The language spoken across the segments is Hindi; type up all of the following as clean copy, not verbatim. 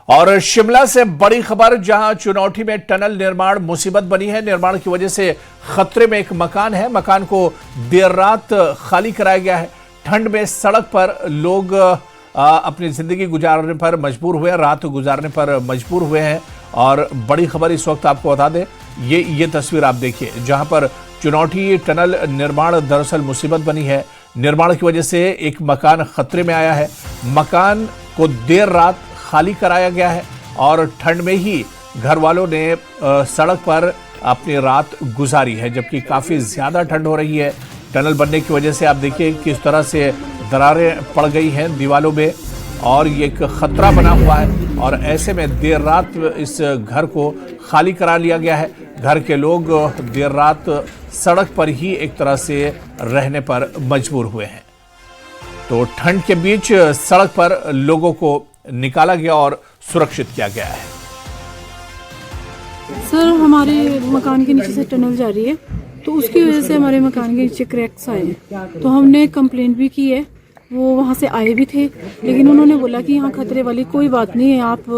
और शिमला से बड़ी खबर, जहां चुनौटी में टनल निर्माण मुसीबत बनी है। निर्माण की वजह से खतरे में एक मकान है। मकान को देर रात खाली कराया गया है। ठंड में सड़क पर लोग अपनी जिंदगी गुजारने पर मजबूर हुए, रात गुजारने पर मजबूर हुए हैं। और बड़ी खबर इस वक्त आपको बता दें, ये तस्वीर आप देखिए, जहां पर चुनौटी टनल निर्माण दरअसल मुसीबत बनी है। निर्माण की वजह से एक मकान खतरे में आया है। मकान को देर रात खाली कराया गया है और ठंड में ही घर वालों ने सड़क पर अपनी रात गुजारी है, जबकि काफी ज्यादा ठंड हो रही है। टनल बनने की वजह से आप देखिए किस तरह से दरारें पड़ गई हैं दीवारों में और ये एक खतरा बना हुआ है। और ऐसे में देर रात इस घर को खाली करा लिया गया है। घर के लोग देर रात सड़क पर ही एक तरह से रहने पर मजबूर हुए हैं। तो ठंड के बीच सड़क पर लोगों को निकाला गया और सुरक्षित किया गया है। सर, हमारे मकान के नीचे से टनल जा रही है, तो उसकी वजह से हमारे मकान के नीचे क्रैक्स आए हैं। तो हमने कंप्लेंट भी की है, वो वहाँ से आए भी थे, लेकिन उन्होंने बोला कि यहाँ खतरे वाली कोई बात नहीं है, आप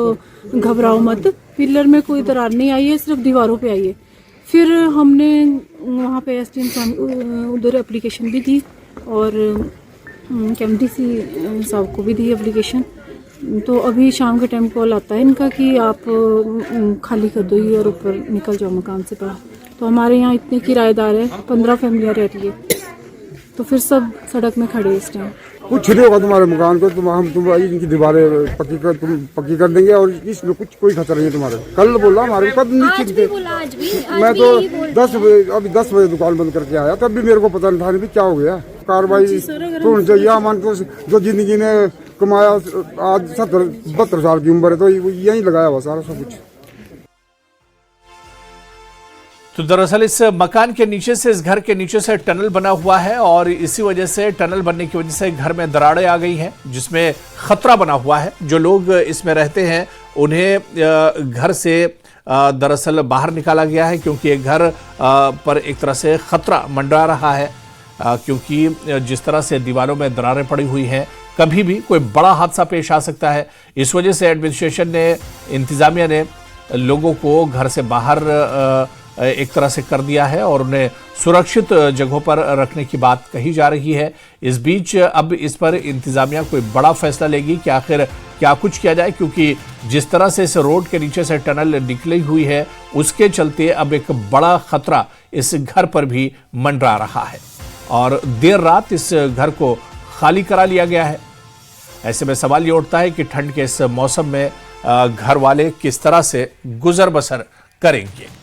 घबराओ मत, पिलर में कोई दरार नहीं आई है, सिर्फ दीवारों पे आई है। फिर हमने वहाँ पे एसडीएम साहब उधर एप्लीकेशन भी दी और KMDC साहब को भी दी एप्लीकेशन। तो अभी शाम के टाइम कॉल आता है इनका कि आप खाली कर दो ये और ऊपर निकल जाओ मकान से बाहर। तो हमारे यहाँ इतने किराएदार है, 15 फैमिलियाँ रह रही है, तो फिर सब सड़क में खड़े इस टाइम। कुछ नहीं होगा तुम्हारे मकान को, तुम इनकी दीवारें पक्की कर देंगे और इसमें कुछ कोई खतरा नहीं है तुम्हारे। कल बोला हमारे कब नीचे, मैं तो 10 बजे दुकान बंद करके आया, तब भी मेरे को पता नहीं था भी क्या हो गया। कार्रवाई तो होनी चाहिए। मान तो जो जिंदगी ने कमाया, आज 70-72 साल की उम्र है, तो यही लगाया हुआ सारा सब कुछ। तो दरअसल इस मकान के नीचे से, इस घर के नीचे से टनल बना हुआ है और इसी वजह से, टनल बनने की वजह से घर में दरारें आ गई हैं, जिसमें खतरा बना हुआ है। जो लोग इसमें रहते हैं उन्हें घर से दरअसल बाहर निकाला गया है, क्योंकि एक घर पर एक तरह से खतरा मंडरा रहा है। क्योंकि जिस तरह से दीवारों में दरारें पड़ी हुई हैं, कभी भी कोई बड़ा हादसा पेश आ सकता है। इस वजह से एडमिनिस्ट्रेशन ने, इंतजामिया ने लोगों को घर से बाहर एक तरह से कर दिया है और उन्हें सुरक्षित जगहों पर रखने की बात कही जा रही है। इस बीच अब इस पर इंतजामिया कोई बड़ा फैसला लेगी कि आखिर क्या कुछ किया जाए, क्योंकि जिस तरह से इस रोड के नीचे से टनल निकली हुई है, उसके चलते अब एक बड़ा खतरा इस घर पर भी मंडरा रहा है और देर रात इस घर को खाली करा लिया गया है। ऐसे में सवाल ये उठता है कि ठंड के इस मौसम में घर वाले किस तरह से गुजर बसर करेंगे।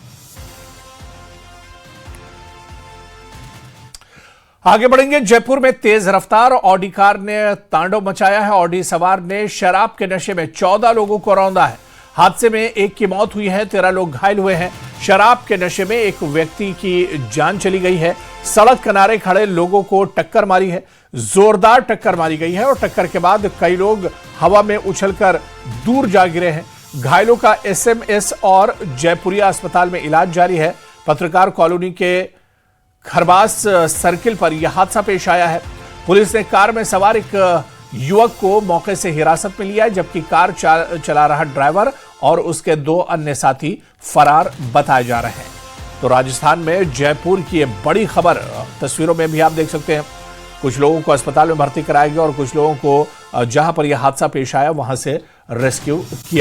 आगे बढ़ेंगे। जयपुर में तेज रफ्तार ऑडी कार ने तांडव मचाया है। ऑडी सवार ने शराब के नशे में 14 लोगों को रौंदा है। हादसे में एक की मौत हुई है, 13 लोग घायल हुए हैं। शराब के नशे में एक व्यक्ति की जान चली गई है। सड़क किनारे खड़े लोगों को टक्कर मारी है, जोरदार टक्कर मारी गई है और टक्कर के बाद कई लोग हवा में उछलकर दूर जा गिरे हैं। घायलों का SMS और जयपुरिया अस्पताल में इलाज जारी है। पत्रकार कॉलोनी के खरबास सर्किल पर यह हादसा पेश आया है। पुलिस ने कार में सवार एक युवक को मौके से हिरासत में लिया है, जबकि कार चला रहा ड्राइवर और उसके 2 अन्य साथी फरार बताए जा रहे हैं। तो राजस्थान में जयपुर की यह बड़ी खबर, तस्वीरों में भी आप देख सकते हैं। कुछ लोगों को अस्पताल में भर्ती कराया गया और कुछ लोगों को जहां पर यह हादसा पेश आया वहां से रेस्क्यू किया।